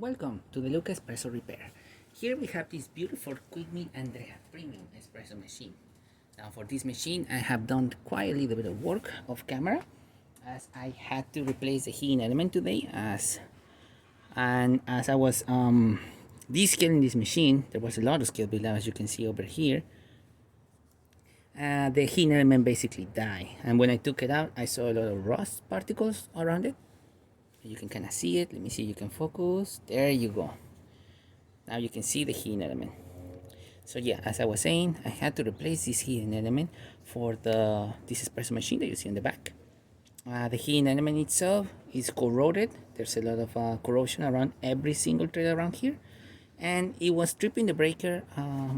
Welcome to the Luca Espresso repair. Here we have this beautiful Quick Meal Andrea premium espresso machine. Now for this machine I have done quite a little bit of work off camera, as I had to replace the heating element today as I was descaling this machine. There was a lot of scale buildup, as you can see over here. The heating element basically died, and when I took it out I saw a lot of rust particles around it. You can kind of see it. Let me see if you can focus. There you go. Now you can see the heating element. So yeah, as I was saying, I had to replace this heating element for this espresso machine that you see in the back. The heating element itself is corroded. There's a lot of corrosion around every single thread around here, and it was tripping the breaker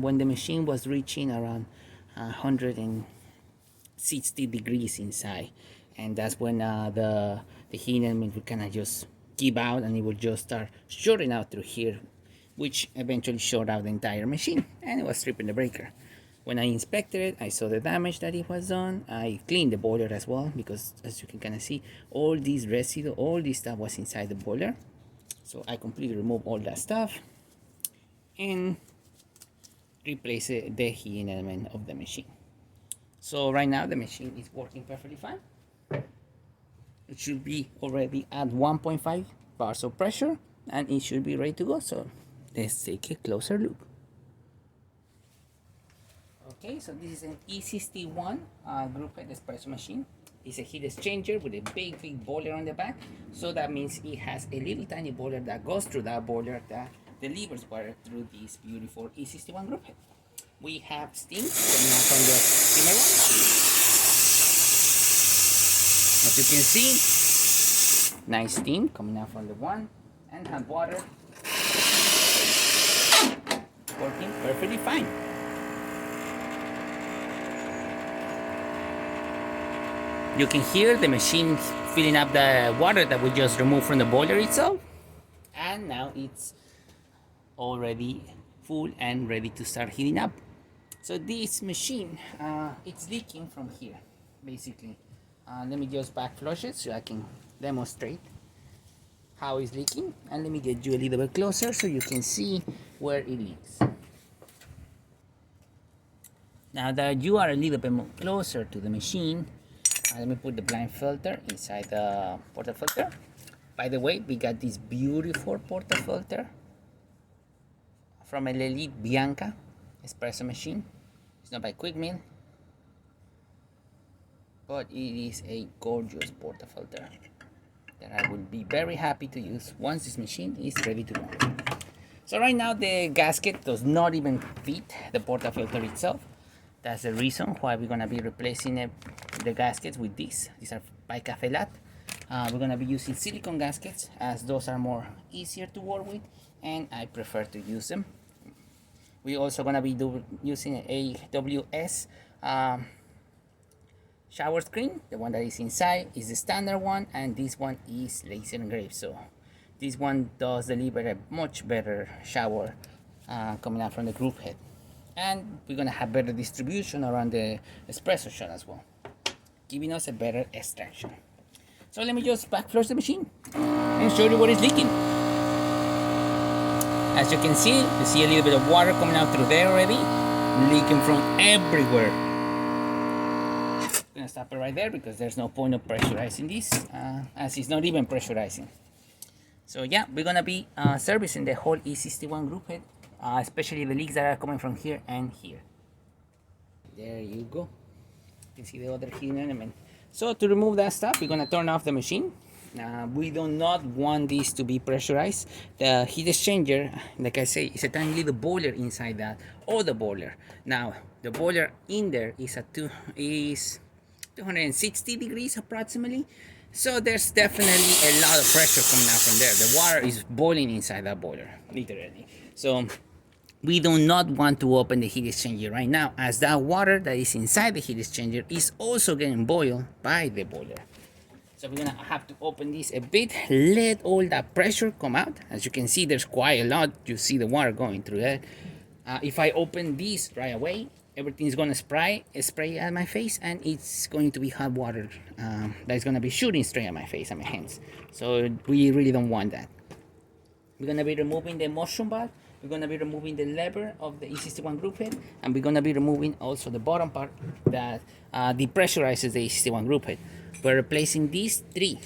when the machine was reaching around 160 degrees inside, and that's when the heating element would kind of just give out and it would just start shorting out through here, which eventually short out the entire machine, and it was stripping the breaker. When I inspected it, I saw the damage that it was done. I cleaned the boiler as well, because as you can kind of see, all these residue, all this stuff was inside the boiler. So I completely removed all that stuff and replaced the heating element of the machine. So right now the machine is working perfectly fine. It should be already at 1.5 bars of pressure, and it should be ready to go. So let's take a closer look. Okay, so this is an E61 Grouphead Espresso machine. It's a heat exchanger with a big boiler on the back. So that means it has a little tiny boiler that goes through that boiler that delivers water through this beautiful E61 Grouphead. We have steam coming out from the steamer one. As you can see, nice steam coming out from the one, and hot water working perfectly fine. You can hear the machine filling up the water that we just removed from the boiler itself, and now it's already full and ready to start heating up. So this machine, it's leaking from here, basically. Let me just back flush it so I can demonstrate how it's leaking, and let me get you a little bit closer so you can see where it leaks. Now that you are a little bit more closer to the machine, let me put the blind filter inside the portafilter. By the way, we got this beautiful portafilter from a Elite Bianca espresso machine. It's not by Quick Meal, but it is a gorgeous portafilter that I will be very happy to use once this machine is ready to go. So right now the gasket does not even fit the portafilter itself. That's the reason why we're gonna be replacing the gaskets with these. These are by Cafe Lat. We're gonna be using silicone gaskets, as those are more easier to work with, and I prefer to use them. We're also gonna be using a AWS shower screen. The one that is inside is the standard one, and this one is laser engraved. So this one does deliver a much better shower coming out from the group head, and we're gonna have better distribution around the espresso shot as well, giving us a better extraction. So let me just back flush the machine and show you what is leaking. As you can see, you see a little bit of water coming out through there already, leaking from everywhere. I'm gonna stop it right there because there's no point of pressurizing this, as it's not even pressurizing. So yeah, we're gonna be servicing the whole E61 Grouphead, especially the leaks that are coming from here and here. There you go. You can see the other heating element. So to remove that stuff, we're gonna turn off the machine. We do not want this to be pressurized. The heat exchanger, like I say, is a tiny little boiler inside that, or the boiler. Now the boiler in there is 260 degrees approximately, so there's definitely a lot of pressure coming out from there. The water is boiling inside that boiler, literally. So we do not want to open the heat exchanger right now, as that water that is inside the heat exchanger is also getting boiled by the boiler. So we're gonna have to open this a bit, let all that pressure come out. As you can see, there's quite a lot. You see the water going through there. If I open this right away, everything is gonna spray at my face, and it's going to be hot water that's gonna be shooting straight at my face and my hands. So we really don't want that. We're gonna be removing the motion valve. We're gonna be removing the lever of the E61 group head, and we're gonna be removing also the bottom part that depressurizes the E61 group head. We're replacing these three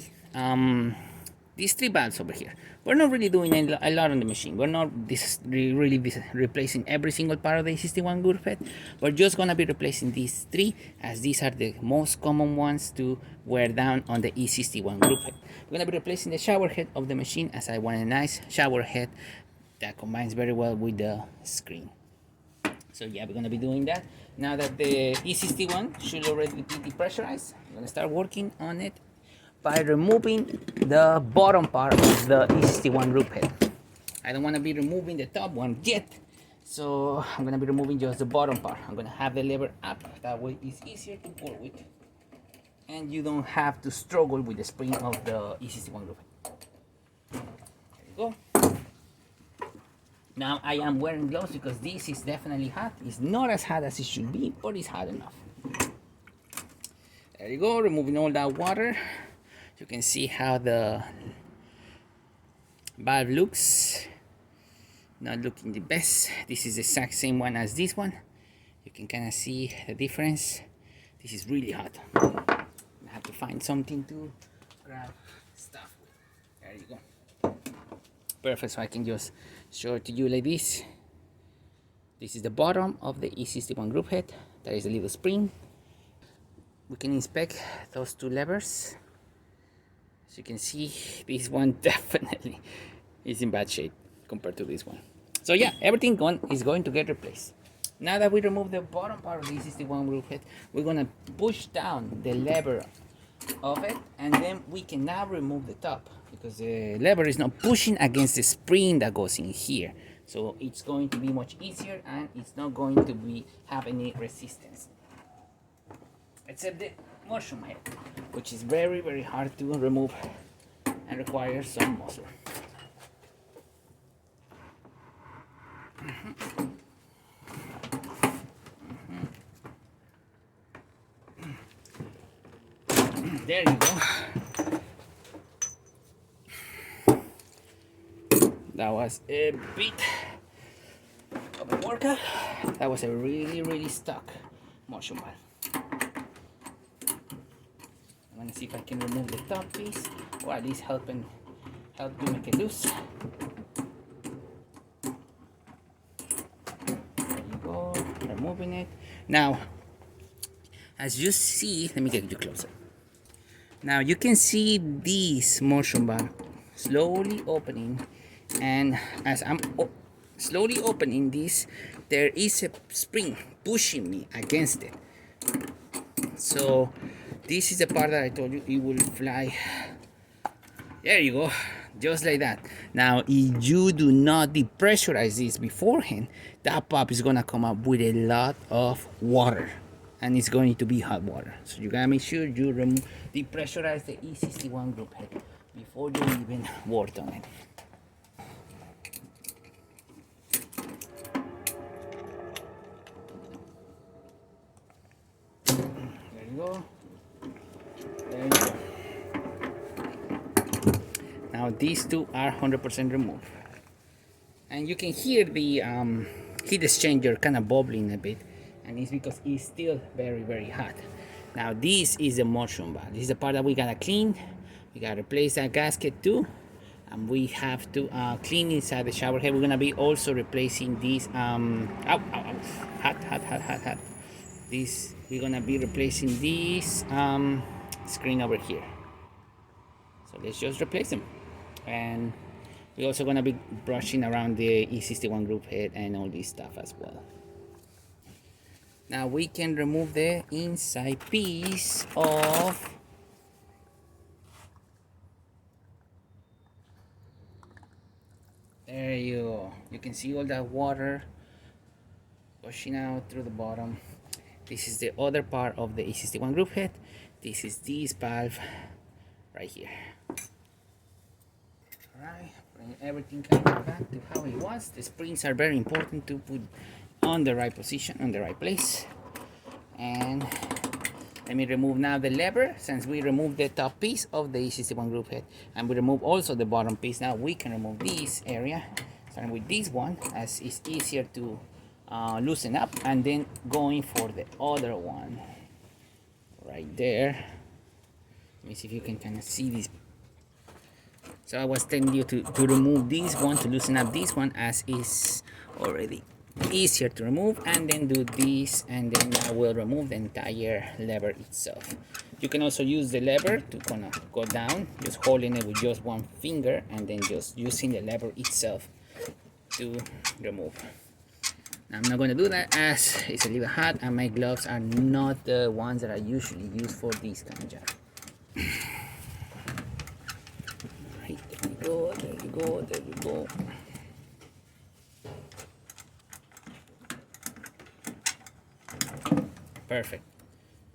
valves over here. We're not really doing a lot on the machine. We're not really replacing every single part of the E61 group head. We're just gonna be replacing these three, as these are the most common ones to wear down on the E61 group head. We're gonna be replacing the shower head of the machine, as I want a nice shower head that combines very well with the screen. So yeah, we're gonna be doing that. Now that the E61 should already be depressurized, I'm gonna start working on it by removing the bottom part of the E61 group head. I don't want to be removing the top one yet, so I'm going to be removing just the bottom part. I'm going to have the lever up, that way it's easier to pull with, and you don't have to struggle with the spring of the E61 group head. There you go. Now I am wearing gloves because this is definitely hot. It's not as hot as it should be, but it's hot enough. There you go, removing all that water. You can see how the valve looks. Not looking the best. This is the exact same one as this one. You can kind of see the difference. This is really hot. I have to find something to grab stuff with. There you go. Perfect, so I can just show it to you like this. This is the bottom of the E61 group head. There is a little spring. We can inspect those two levers. As you can see, this one definitely is in bad shape compared to this one. So yeah, everything is going to get replaced. Now that we remove the bottom part of the E61 group head, we're gonna push down the lever of it, and then we can now remove the top, because the lever is not pushing against the spring that goes in here. So it's going to be much easier, and it's not going to have any resistance. Except the motion head, which is very hard to remove and requires some muscle. There you go. That was a bit of a workout. That was a really stuck motion valve. I'm gonna see if I can remove the top piece, or at least help to make it loose. There you go, removing it. Now, as you see, let me get you closer. Now you can see this motion valve slowly opening, and as I'm slowly opening this, there is a spring pushing me against it. So this is the part that I told you it will fly. There you go, just like that. Now if you do not depressurize this beforehand, that pop is gonna come up with a lot of water, and it's going to be hot water. So you gotta make sure you depressurize the E61 group head before you even work on it. There you go. There you go. Now these two are 100% removed, and you can hear the heat exchanger kind of bubbling a bit, and it's because it's still very hot. Now this is the motion valve. This is the part that we gotta clean. We gotta replace that gasket too, and we have to clean inside the shower head. We're gonna be also replacing this hot. This, we're gonna be replacing this screen over here. So let's just replace them, and we're also gonna be brushing around the E61 group head and all this stuff as well. Now we can remove the inside piece of there you go. You can see all that water pushing out through the bottom. This is the other part of the E61 group head. This is this valve right here. Alright, bring everything kind of back to how it was. The springs are very important to put on the right position, on the right place. And Let me remove now the lever, since we removed the top piece of the E61 group head, and we remove also the bottom piece. Now we can remove this area, starting with this one, as it's easier to loosen up, and then going for the other one right there. Let me see if you can kind of see this. So I was telling you to remove this one, to loosen up this one, as is already easier to remove, and then do this, and then I will remove the entire lever itself. You can also use the lever to kind of go down, just holding it with just one finger, and then just using the lever itself to remove. Now, I'm not going to do that as it's a little hot, and my gloves are not the ones that I usually use for this kind of job. Right, there you go, there you go, there you go. Perfect.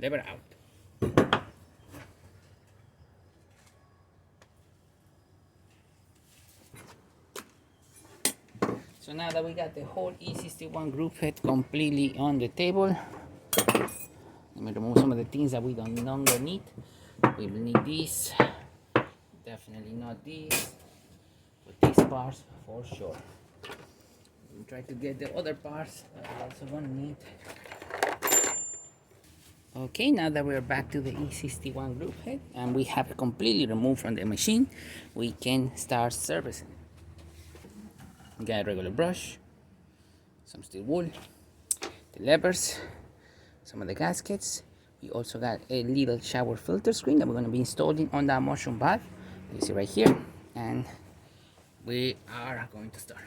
Lever out. So now that we got the whole E61 group head completely on the table, let me remove some of the things that we don't longer need. We will need this, definitely not this, but these parts for sure. We'll try to get the other parts that we're also gonna need. Okay, now that we're back to the E61 group head and we have it completely removed from the machine, we can start servicing. Got a regular brush, some steel wool, the levers, some of the gaskets. We also got a little shower filter screen that we're going to be installing on that mushroom valve. You see right here, and we are going to start.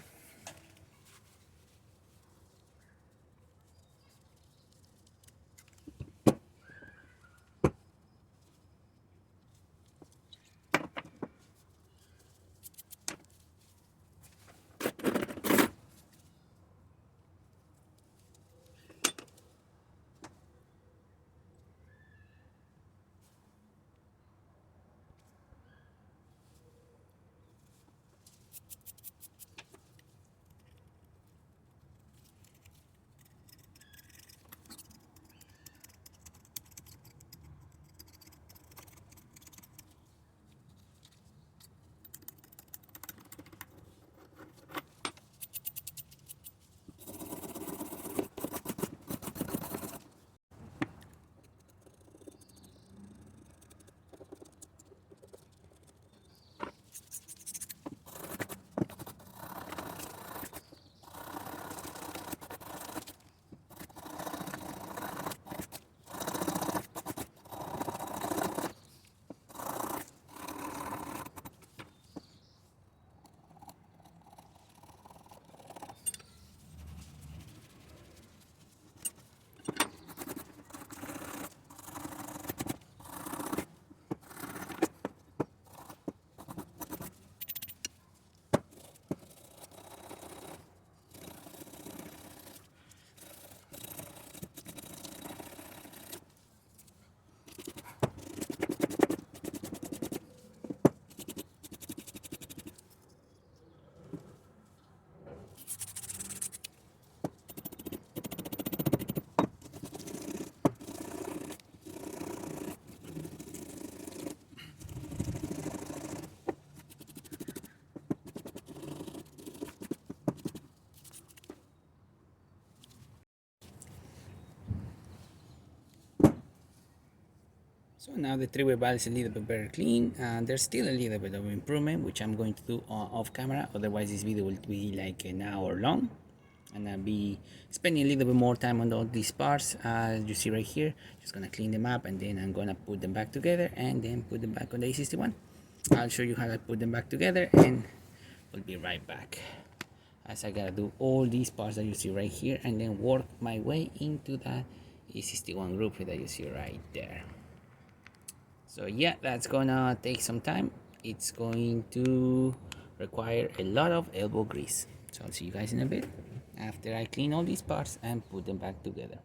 So now the three-way valve is a little bit better clean, and there's still a little bit of improvement, which I'm going to do off camera. Otherwise, this video will be like an hour long, and I'll be spending a little bit more time on all these parts. As you see right here, just gonna clean them up, and then I'm gonna put them back together, and then put them back on the A61. I'll show you how I put them back together, and we'll be right back. As I gotta do all these parts that you see right here, and then work my way into that E61 group that you see right there. So yeah, that's gonna take some time. It's going to require a lot of elbow grease. So I'll see you guys in a bit after I clean all these parts and put them back together.